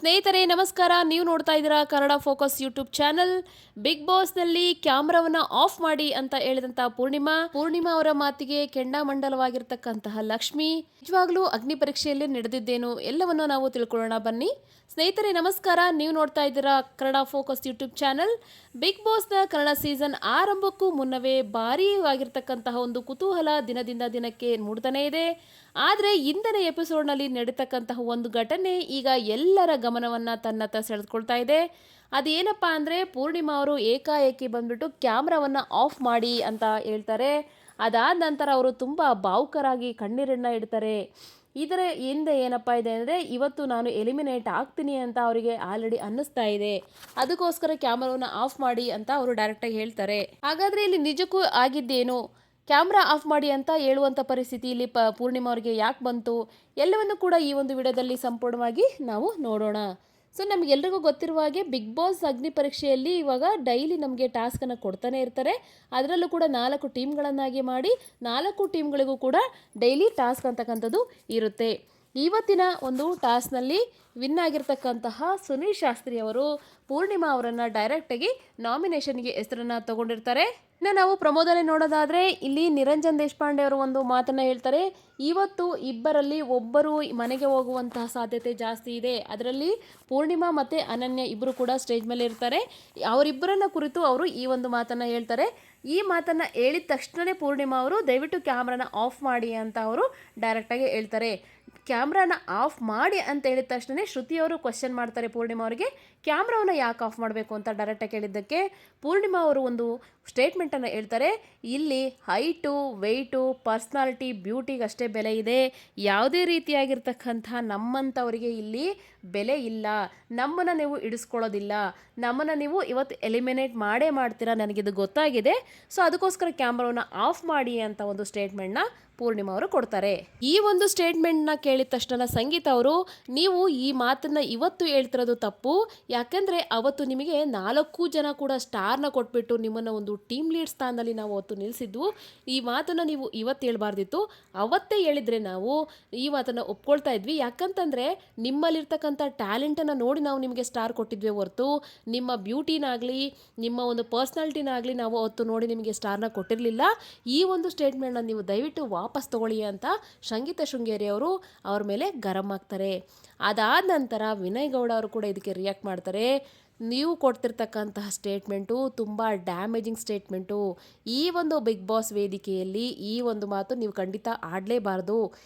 ಸ್ನೇಹಿತರೆ ನಮಸ್ಕಾರ. ನೀವು ನೋಡ್ತಾ ಇದ್ದೀರಾ Kannada focus YouTube channel. Big ಬಾಸ್ನಲ್ಲಿ ಕ್ಯಾಮ್ರಾವನ್ನ ಆಫ್ ಮಾಡಿ ಅಂತ ಹೇಳಿದಂಥ ಪೂರ್ಣಿಮಾ ಅವರ ಮಾತಿಗೆ ಕೆಂಡಾಮಂಡಲವಾಗಿರ್ತಕ್ಕಂತಹ ಲಕ್ಷ್ಮಿ ನಿಜವಾಗ್ಲೂ ಅಗ್ನಿ ಪರೀಕ್ಷೆಯಲ್ಲಿ ನಡೆದಿದ್ದೇನು ಎಲ್ಲವನ್ನು ನಾವು ತಿಳ್ಕೊಳ್ಳೋಣ ಬನ್ನಿ. ಸ್ನೇಹಿತರೆ ನಮಸ್ಕಾರ. ನೀವು ನೋಡ್ತಾ ಇದ್ದೀರಾ Kannada focus YouTube channel. Big ಬಾಸ್ನ ಕನ್ನಡ ಸೀಸನ್ ಆರಂಭಕ್ಕೂ ಮುನ್ನವೇ ಭಾರೀ ಆಗಿರ್ತಕ್ಕಂತಹ ಒಂದು ಕುತೂಹಲ ದಿನದಿಂದ ದಿನಕ್ಕೆ ಮೂಡ್ತಾನೆ ಇದೆ. ಆದರೆ ಇಂದಿನ ಎಪಿಸೋಡ್ನಲ್ಲಿ ನಡೀತಕ್ಕಂತಹ ಒಂದು ಘಟನೆ ಈಗ ಎಲ್ಲರ ಗಮನವನ್ನು ತನ್ನತ್ತ ಸೆಳೆದುಕೊಳ್ತಾ ಇದೆ. ಅದೇನಪ್ಪ ಅಂದರೆ ಪೂರ್ಣಿಮಾ ಅವರು ಏಕಾಏಕಿ ಬಂದ್ಬಿಟ್ಟು ಕ್ಯಾಮ್ರಾವನ್ನು ಆಫ್ ಮಾಡಿ ಅಂತ ಹೇಳ್ತಾರೆ. ಅದಾದ ನಂತರ ಅವರು ತುಂಬ ಭಾವುಕರಾಗಿ ಕಣ್ಣೀರನ್ನು ಇಡ್ತಾರೆ. ಇದರ ಹಿಂದೆ ಏನಪ್ಪ ಇದೆ ಅಂದರೆ ಇವತ್ತು ನಾನು ಎಲಿಮಿನೇಟ್ ಆಗ್ತೀನಿ ಅಂತ ಅವರಿಗೆ ಆಲ್ರೆಡಿ ಅನ್ನಿಸ್ತಾ ಇದೆ, ಅದಕ್ಕೋಸ್ಕರ ಕ್ಯಾಮ್ರಾವನ್ನು ಆಫ್ ಮಾಡಿ ಅಂತ ಅವರು ಡೈರೆಕ್ಟಾಗಿ ಹೇಳ್ತಾರೆ. ಹಾಗಾದರೆ ಇಲ್ಲಿ ನಿಜಕ್ಕೂ ಆಗಿದ್ದೇನು, ಕ್ಯಾಮ್ರಾ ಆಫ್ ಮಾಡಿ ಅಂತ ಹೇಳುವಂಥ ಪರಿಸ್ಥಿತಿ ಇಲ್ಲಿ ಪೂರ್ಣಿಮಾ ಅವರಿಗೆ ಯಾಕೆ ಬಂತು, ಎಲ್ಲವನ್ನು ಕೂಡ ಈ ಒಂದು ವಿಡಿಯೋದಲ್ಲಿ ಸಂಪೂರ್ಣವಾಗಿ ನಾವು ನೋಡೋಣ. ಸೊ ನಮಗೆಲ್ರಿಗೂ ಗೊತ್ತಿರುವ ಹಾಗೆ ಬಿಗ್ ಬಾಸ್ ಅಗ್ನಿ ಪರೀಕ್ಷೆಯಲ್ಲಿ ಇವಾಗ ಡೈಲಿ ನಮಗೆ ಟಾಸ್ಕನ್ನು ಕೊಡ್ತಾನೆ ಇರ್ತಾರೆ. ಅದರಲ್ಲೂ ಕೂಡ 4 ಟೀಮ್ಗಳನ್ನಾಗಿ ಮಾಡಿ 4 ಟೀಮ್ಗಳಿಗೂ ಕೂಡ ಡೈಲಿ ಟಾಸ್ಕ್ ಅಂತಕ್ಕಂಥದ್ದು ಇರುತ್ತೆ. ಇವತ್ತಿನ ಒಂದು ಟಾಸ್ಕ್ನಲ್ಲಿ ವಿನ್ ಆಗಿರ್ತಕ್ಕಂತಹ ಸುನೀಲ್ ಶಾಸ್ತ್ರಿ ಅವರು ಪೂರ್ಣಿಮಾ ಅವರನ್ನು ಡೈರೆಕ್ಟಾಗಿ ನಾಮಿನೇಷನ್ಗೆ ಹೆಸರನ್ನು ತಗೊಂಡಿರ್ತಾರೆ. ಇನ್ನು ನಾವು ಪ್ರಮೋದಲ್ಲೇ ನೋಡೋದಾದರೆ ಇಲ್ಲಿ ನಿರಂಜನ್ ದೇಶಪಾಂಡೆ ಅವರು ಒಂದು ಮಾತನ್ನು ಹೇಳ್ತಾರೆ. ಇವತ್ತು ಇಬ್ಬರಲ್ಲಿ ಒಬ್ಬರು ಮನೆಗೆ ಹೋಗುವಂತಹ ಸಾಧ್ಯತೆ ಜಾಸ್ತಿ ಇದೆ. ಅದರಲ್ಲಿ ಪೂರ್ಣಿಮಾ ಮತ್ತು ಅನನ್ಯ ಇಬ್ಬರು ಕೂಡ ಸ್ಟೇಜ್ ಮೇಲೆ ಇರ್ತಾರೆ. ಅವರಿಬ್ಬರನ್ನ ಕುರಿತು ಅವರು ಈ ಒಂದು ಮಾತನ್ನು ಹೇಳ್ತಾರೆ. ಈ ಮಾತನ್ನು ಹೇಳಿದ ತಕ್ಷಣವೇ ಪೂರ್ಣಿಮಾ ಅವರು ದಯವಿಟ್ಟು ಕ್ಯಾಮ್ರಾನ ಆಫ್ ಮಾಡಿ ಅಂತ ಅವರು ಡೈರೆಕ್ಟಾಗಿ ಹೇಳ್ತಾರೆ. ಕ್ಯಾಮ್ರಾನ ಆಫ್ ಮಾಡಿ ಅಂತ ಹೇಳಿದ ತಕ್ಷಣ ಶ್ರುತಿಯವರು ಕ್ವಶನ್ ಮಾಡ್ತಾರೆ ಪೂರ್ಣಿಮಾ ಅವರಿಗೆ, ಕ್ಯಾಮ್ರಾವನ್ನು ಯಾಕೆ ಆಫ್ ಮಾಡಬೇಕು ಅಂತ ಡೈರೆಕ್ಟಾಗಿ ಹೇಳಿದ್ದಕ್ಕೆ ಪೂರ್ಣಿಮಾ ಅವರು ಒಂದು ಸ್ಟೇಟ್ಮೆಂಟನ್ನು ಹೇಳ್ತಾರೆ. ಇಲ್ಲಿ ಹೈಟು, ವೆಯ್ಟು, ಪರ್ಸ್ನಾಲಿಟಿ, ಬ್ಯೂಟಿಗೆ ಅಷ್ಟೇ ಬೆಲೆ ಇದೆ. ಯಾವುದೇ ರೀತಿಯಾಗಿರ್ತಕ್ಕಂಥ ನಮ್ಮಂಥವರಿಗೆ ಇಲ್ಲಿ ಬೆಲೆ ಇಲ್ಲ. ನಮ್ಮನ್ನು ನೀವು ಇಡಿಸ್ಕೊಳ್ಳೋದಿಲ್ಲ. ನಮ್ಮನ್ನು ನೀವು ಇವತ್ತು ಎಲಿಮಿನೇಟ್ ಮಾಡೇ ಮಾಡ್ತೀರಾ, ನನಗಿದು ಗೊತ್ತಾಗಿದೆ. ಸೊ ಅದಕ್ಕೋಸ್ಕರ ಕ್ಯಾಮ್ರಾವನ್ನು ಆಫ್ ಮಾಡಿ ಅಂತ ಒಂದು ಸ್ಟೇಟ್ಮೆಂಟ್ನ ಪೂರ್ಣಿಮಾ ಅವರು ಕೊಡ್ತಾರೆ. ಈ ಒಂದು ಸ್ಟೇಟ್ಮೆಂಟ್ನ ಕೇಳಿದ ತಕ್ಷಣ ಸಂಗೀತ ಅವರು, ನೀವು ಈ ಮಾತನ್ನು ಇವತ್ತು ಹೇಳ್ತಿರೋದು ತಪ್ಪು. ಯಾಕೆಂದರೆ ಅವತ್ತು ನಿಮಗೆ 4 ಜನ ಕೂಡ ಸ್ಟಾರ್ನ ಕೊಟ್ಬಿಟ್ಟು ನಿಮ್ಮನ್ನು ಒಂದು ಟೀಮ್ ಲೀಡ್ ಸ್ಥಾನದಲ್ಲಿ ನಾವು ಅವತ್ತು ನಿಲ್ಲಿಸಿದ್ವು. ಈ ಮಾತನ್ನು ನೀವು ಇವತ್ತು ಹೇಳ್ಬಾರ್ದಿತ್ತು. ಅವತ್ತೇ ಹೇಳಿದರೆ ನಾವು ಈ ಮಾತನ್ನು ಒಪ್ಕೊಳ್ತಾ ಇದ್ವಿ. ಯಾಕಂತಂದರೆ ನಿಮ್ಮಲ್ಲಿರ್ತಕ್ಕಂಥ ಟ್ಯಾಲೆಂಟನ್ನು ನೋಡಿ ನಾವು ನಿಮಗೆ ಸ್ಟಾರ್ ಕೊಟ್ಟಿದ್ವಿ ಹೊರತು ನಿಮ್ಮ ಬ್ಯೂಟಿನಾಗಲಿ ನಿಮ್ಮ ಒಂದು ಪರ್ಸ್ನಾಲಿಟಿನಾಗಲಿ ನಾವು ಅವತ್ತು ನೋಡಿ ನಿಮಗೆ ಸ್ಟಾರ್ನ ಕೊಟ್ಟಿರಲಿಲ್ಲ. ಈ ಒಂದು ಸ್ಟೇಟ್ಮೆಂಟ್ನ ನೀವು ದಯವಿಟ್ಟು ವಾಪಸ್ ತಗೊಳ್ಳಿ ಅಂತ ಸಂಗೀತ ಶೃಂಗೇರಿ ಅವರು ಅವ್ರ ಮೇಲೆ ಗರಂ ಆಗ್ತಾರೆ. ಅದಾದ ನಂತರ ವಿನಯ್ ಗೌಡ ಅವರು ಕೂಡ ಇದಕ್ಕೆ ರಿಯಾಕ್ಟ್ ಮಾಡ್ತಾರೆ. ನೀವು ಕೊಡ್ತಿರ್ತಕ್ಕಂತಹ ಸ್ಟೇಟ್ಮೆಂಟು ತುಂಬ ಡ್ಯಾಮೇಜಿಂಗ್ ಸ್ಟೇಟ್ಮೆಂಟು. ಈ ಒಂದು ಬಿಗ್ ಬಾಸ್ ವೇದಿಕೆಯಲ್ಲಿ ಈ ಒಂದು ಮಾತು ನೀವು ಖಂಡಿತ ಆಡಲೇಬಾರ್ದು.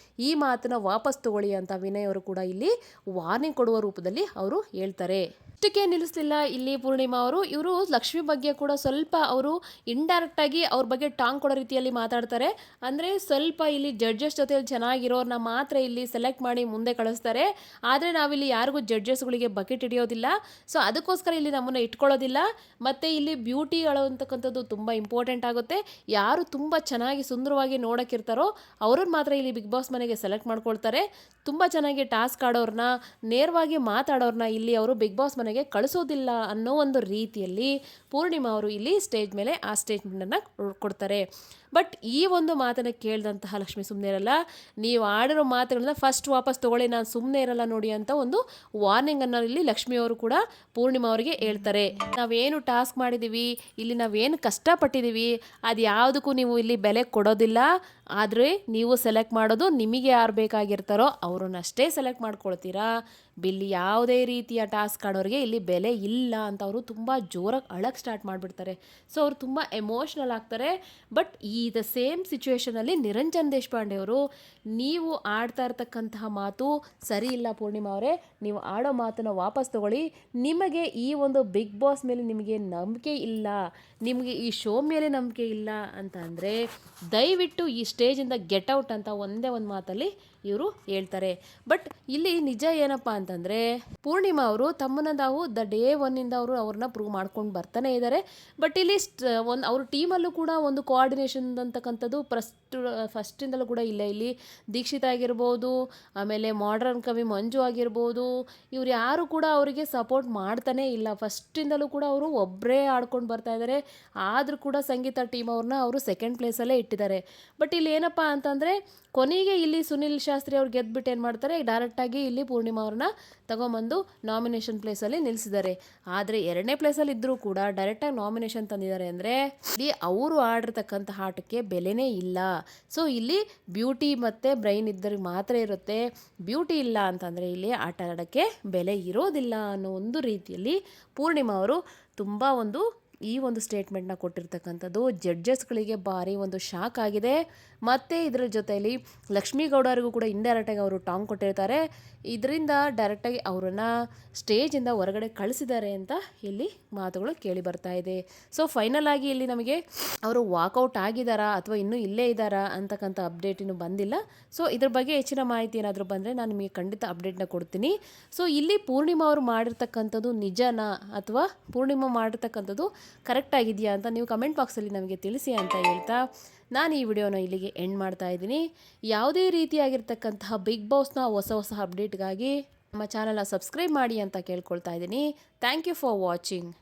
ಈ ಮಾತನ್ನು ವಾಪಸ್ ತಗೊಳ್ಳಿ ಅಂತ ವಿನಯ್ ಅವರು ಕೂಡ ಇಲ್ಲಿ ವಾರ್ನಿಂಗ್ ಕೊಡುವ ರೂಪದಲ್ಲಿ ಅವರು ಹೇಳ್ತಾರೆ. ಇಷ್ಟಕ್ಕೆ ನಿಲ್ಲಿಸಲಿಲ್ಲ ಇಲ್ಲಿ ಪೂರ್ಣಿಮಾ ಅವರು. ಇವರು ಲಕ್ಷ್ಮಿ ಬಗ್ಗೆ ಕೂಡ ಸ್ವಲ್ಪ ಅವರು ಇಂಡೈರೆಕ್ಟಾಗಿ ಅವ್ರ ಬಗ್ಗೆ ಟಾಂಗ್ ಕೊಡೋ ರೀತಿಯಲ್ಲಿ ಮಾತಾಡ್ತಾರೆ. ಅಂದರೆ ಸ್ವಲ್ಪ ಇಲ್ಲಿ ಜಡ್ಜಸ್ ಜೊತೆಯಲ್ಲಿ ಚೆನ್ನಾಗಿರೋರನ್ನ ಮಾತ್ರ ಇಲ್ಲಿ ಸೆಲೆಕ್ಟ್ ಮಾಡಿ ಮುಂದೆ ಕಳಿಸ್ತಾರೆ. ಆದರೆ ನಾವಿಲ್ಲಿ ಯಾರಿಗೂ ಜಡ್ಜಸ್ಗಳಿಗೆ ಬಕೆಟ್ ಹಿಡಿಯೋದಿಲ್ಲ. ಸೊ ಅದಕ್ಕೋಸ್ಕರ ಇಲ್ಲಿ ನಮ್ಮನ್ನು ಇಟ್ಕೊಳ್ಳೋದಿಲ್ಲ. ಮತ್ತು ಇಲ್ಲಿ ಬ್ಯೂಟಿಗಳು ಅಂತಕ್ಕಂಥದ್ದು ತುಂಬ ಇಂಪಾರ್ಟೆಂಟ್ ಆಗುತ್ತೆ. ಯಾರು ತುಂಬ ಚೆನ್ನಾಗಿ ಸುಂದರವಾಗಿ ನೋಡೋಕ್ಕಿರ್ತಾರೋ ಅವ್ರನ್ನ ಮಾತ್ರ ಇಲ್ಲಿ ಬಿಗ್ ಬಾಸ್ ಮನೆಗೆ ಸೆಲೆಕ್ಟ್ ಮಾಡ್ಕೊಳ್ತಾರೆ. ತುಂಬ ಚೆನ್ನಾಗಿ ಟಾಸ್ಕ್ ಆಡೋರನ್ನ, ನೇರವಾಗಿ ಮಾತಾಡೋರನ್ನ ಇಲ್ಲಿ ಅವರು ಬಿಗ್ ಬಾಸ್ ಮನೆಗೆ ಕಳಿಸೋದಿಲ್ಲ ಅನ್ನೋ ಒಂದು ರೀತಿಯಲ್ಲಿ ಪೂರ್ಣಿಮಾ ಅವರು ಇಲ್ಲಿ ಸ್ಟೇಜ್ ಮೇಲೆ ಆ ಸ್ಟೇಟ್ಮೆಂಟನ್ನು ಕೊಡ್ತಾರೆ. ಬಟ್ ಈ ಒಂದು ಮಾತನ್ನು ಕೇಳಿದಂತಹ ಲಕ್ಷ್ಮಿ ಸುಮ್ಮನೆ ಇರಲ್ಲ. ನೀವು ಆಡಿರೋ ಮಾತುಗಳನ್ನ ಫಸ್ಟ್ ವಾಪಸ್ ತೊಗೊಳ್ಳಿ, ನಾನು ಸುಮ್ಮನೆ ಇರಲ್ಲ ನೋಡಿ ಅಂತ ಒಂದು ವಾರ್ನಿಂಗನ್ನು ಇಲ್ಲಿ ಲಕ್ಷ್ಮಿಯವರು ಕೂಡ ಪೂರ್ಣಿಮಾ ಅವರಿಗೆ ಹೇಳ್ತಾರೆ. ನಾವೇನು ಟಾಸ್ಕ್ ಮಾಡಿದ್ದೀವಿ, ಇಲ್ಲಿ ನಾವೇನು ಕಷ್ಟಪಟ್ಟಿದ್ದೀವಿ, ಅದು ಯಾವುದಕ್ಕೂ ನೀವು ಇಲ್ಲಿ ಬೆಲೆ ಕೊಡೋದಿಲ್ಲ. ಆದರೆ ನೀವು ಸೆಲೆಕ್ಟ್ ಮಾಡೋದು ನಿಮಗೆ ಯಾರು ಬೇಕಾಗಿರ್ತಾರೋ ಅವರನ್ನಷ್ಟೇ ಸೆಲೆಕ್ಟ್ ಮಾಡ್ಕೊಳ್ತೀರಾ. ಇಲ್ಲಿ ಯಾವುದೇ ರೀತಿಯ ಟಾಸ್ಕ್ ಆಡೋರಿಗೆ ಇಲ್ಲಿ ಬೆಲೆ ಇಲ್ಲ ಅಂತ ಅವರು ತುಂಬ ಜೋರಾಗಿ ಅಳಕ್ಕೆ ಸ್ಟಾರ್ಟ್ ಮಾಡಿಬಿಡ್ತಾರೆ. ಸೊ ಅವರು ತುಂಬ ಎಮೋಷ್ನಲ್ ಆಗ್ತಾರೆ. ಬಟ್ ದ ಸೇಮ್ ಸಿಚುವೇಷನಲ್ಲಿ ನಿರಂಜನ್ ದೇಶಪಾಂಡೆ ಅವರು, ನೀವು ಆಡ್ತಾ ಇರ್ತಕ್ಕಂತಹ ಮಾತು ಸರಿ ಇಲ್ಲ ಪೂರ್ಣಿಮಾ ಅವರೇ, ನೀವು ಆಡೋ ಮಾತನ್ನು ವಾಪಸ್ ತಗೊಳ್ಳಿ. ನಿಮಗೆ ಈ ಒಂದು ಬಿಗ್ ಬಾಸ್ ಮೇಲೆ ನಿಮಗೆ ನಂಬಿಕೆ ಇಲ್ಲ, ನಿಮಗೆ ಈ ಶೋ ಮೇಲೆ ನಂಬಿಕೆ ಇಲ್ಲ ಅಂತ ಅಂದರೆ ದಯವಿಟ್ಟು ಈ ಸ್ಟೇಜಿಂದ ಗೆಟ್ ಔಟ್ ಅಂತ ಒಂದೇ ಒಂದು ಮಾತಲ್ಲಿ ಇವರು ಹೇಳ್ತಾರೆ. ಬಟ್ ಇಲ್ಲಿ ನಿಜ ಏನಪ್ಪ ಅಂತಂದರೆ ಪೂರ್ಣಿಮಾ ಅವರು ತಮ್ಮನ್ನು ನಾವು ದ ಡೇ ಒನ್ನಿಂದ ಅವರು ಅವ್ರನ್ನ ಪ್ರೂವ್ ಮಾಡ್ಕೊಂಡು ಬರ್ತಾನೆ ಇದ್ದಾರೆ. ಬಟ್ ಇಲ್ಲಿ ಅವ್ರ ಟೀಮಲ್ಲೂ ಕೂಡ ಒಂದು ಕೋಆರ್ಡಿನೇಷನ್ ಅಂತಕ್ಕಂಥದ್ದು ಫಸ್ಟಿಂದಲೂ ಕೂಡ ಇಲ್ಲ. ಇಲ್ಲಿ ದೀಕ್ಷಿತ್ ಆಗಿರ್ಬೋದು, ಆಮೇಲೆ ಮಾಡ್ರನ್ ಕವಿ ಮಂಜು ಆಗಿರ್ಬೋದು, ಇವ್ರು ಯಾರು ಕೂಡ ಅವರಿಗೆ ಸಪೋರ್ಟ್ ಮಾಡ್ತಾನೆ ಇಲ್ಲ. ಫಸ್ಟಿಂದಲೂ ಕೂಡ ಅವರು ಒಬ್ಬರೇ ಆಡ್ಕೊಂಡು ಬರ್ತಾ ಇದ್ದಾರೆ. ಆದರೂ ಕೂಡ ಸಂಗೀತ ಟೀಮ್ ಅವ್ರನ್ನ ಅವರು ಸೆಕೆಂಡ್ ಪ್ಲೇಸಲ್ಲೇ ಇಟ್ಟಿದ್ದಾರೆ. ಬಟ್ ಇಲ್ಲಿ ಏನಪ್ಪ ಅಂತಂದರೆ ಕೊನೆಗೆ ಇಲ್ಲಿ ಸುನಿಲ್ ಶಾಸ್ತ್ರಿ ಅವ್ರು ಗೆದ್ದುಬಿಟ್ಟು ಏನು ಮಾಡ್ತಾರೆ, ಡೈರೆಕ್ಟಾಗಿ ಇಲ್ಲಿ ಪೂರ್ಣಿಮಾ ಅವ್ರನ್ನ ತಗೊಂಬಂದು ನಾಮಿನೇಷನ್ ಪ್ಲೇಸಲ್ಲಿ ನಿಲ್ಲಿಸಿದ್ದಾರೆ. ಆದರೆ 2ನೇ ಪ್ಲೇಸಲ್ಲಿ ಇದ್ದರೂ ಕೂಡ ಡೈರೆಕ್ಟಾಗಿ ನಾಮಿನೇಷನ್ ತಂದಿದ್ದಾರೆ ಅಂದರೆ ಇಲ್ಲಿ ಅವರು ಆಡಿರ್ತಕ್ಕಂಥ ಆಟಕ್ಕೆ ಬೆಲೆನೇ ಇಲ್ಲ. ಸೊ ಇಲ್ಲಿ ಬ್ಯೂಟಿ ಮತ್ತು ಬ್ರೈನ್ ಇದ್ದರಿಗೆ ಮಾತ್ರ ಇರುತ್ತೆ. ಬ್ಯೂಟಿ ಇಲ್ಲ ಅಂತಂದರೆ ಇಲ್ಲಿ ಆಟ ಆಡೋಕ್ಕೆ ಬೆಲೆ ಇರೋದಿಲ್ಲ ಅನ್ನೋ ಒಂದು ರೀತಿಯಲ್ಲಿ ಪೂರ್ಣಿಮಾ ಅವರು ತುಂಬ ಈ ಒಂದು ಸ್ಟೇಟ್ಮೆಂಟ್ನ ಕೊಟ್ಟಿರ್ತಕ್ಕಂಥದ್ದು ಜಡ್ಜಸ್ಗಳಿಗೆ ಭಾರಿ ಒಂದು ಶಾಕ್ ಆಗಿದೆ. ಮತ್ತು ಇದರ ಜೊತೆಯಲ್ಲಿ ಲಕ್ಷ್ಮೀ ಗೌಡರಿಗೂ ಕೂಡ ಇಂಡೈರೆಕ್ಟಾಗಿ ಅವರು ಟಾಂಗ್ ಕೊಟ್ಟಿರ್ತಾರೆ. ಇದರಿಂದ ಡೈರೆಕ್ಟಾಗಿ ಅವರನ್ನು ಸ್ಟೇಜಿಂದ ಹೊರಗಡೆ ಕಳಿಸಿದ್ದಾರೆ ಅಂತ ಇಲ್ಲಿ ಮಾತುಗಳು ಕೇಳಿ ಬರ್ತಾ ಇದೆ. ಸೊ ಫೈನಲ್ ಆಗಿ ಇಲ್ಲಿ ನಮಗೆ ಅವರು ವಾಕೌಟ್ ಆಗಿದ್ದಾರಾ ಅಥವಾ ಇನ್ನೂ ಇಲ್ಲೇ ಇದ್ದಾರಾ ಅಂತಕ್ಕಂಥ ಅಪ್ಡೇಟ್ ಇನ್ನೂ ಬಂದಿಲ್ಲ. ಸೊ ಇದ್ರ ಬಗ್ಗೆ ಹೆಚ್ಚಿನ ಮಾಹಿತಿ ಏನಾದರೂ ಬಂದರೆ ನಾನು ನಿಮಗೆ ಖಂಡಿತ ಅಪ್ಡೇಟ್ನ ಕೊಡ್ತೀನಿ. ಸೊ ಇಲ್ಲಿ ಪೂರ್ಣಿಮಾ ಅವರು ಮಾಡಿರ್ತಕ್ಕಂಥದ್ದು ನಿಜನಾ ಅಥವಾ ಪೂರ್ಣಿಮಾ ಮಾಡಿರ್ತಕ್ಕಂಥದ್ದು ಕರೆಕ್ಟ್ ಆಗಿದೆಯಾ ಅಂತ ನೀವು ಕಮೆಂಟ್ ಬಾಕ್ಸಲ್ಲಿ ನಮಗೆ ತಿಳಿಸಿ ಅಂತ ಹೇಳ್ತಾ ನಾನು ಈ ವಿಡಿಯೋನ ಇಲ್ಲಿಗೆ ಎಂಡ್ ಮಾಡ್ತಾ ಇದ್ದೀನಿ. ಯಾವುದೇ ರೀತಿಯಾಗಿರ್ತಕ್ಕಂತಹ ಬಿಗ್ ಬಾಸ್ನ ಹೊಸ ಅಪ್ಡೇಟ್ಗಾಗಿ ನಮ್ಮ ಚಾನಲ್ನ ಸಬ್ಸ್ಕ್ರೈಬ್ ಮಾಡಿ ಅಂತ ಕೇಳ್ಕೊಳ್ತಾ ಇದ್ದೀನಿ. Thank you for watching.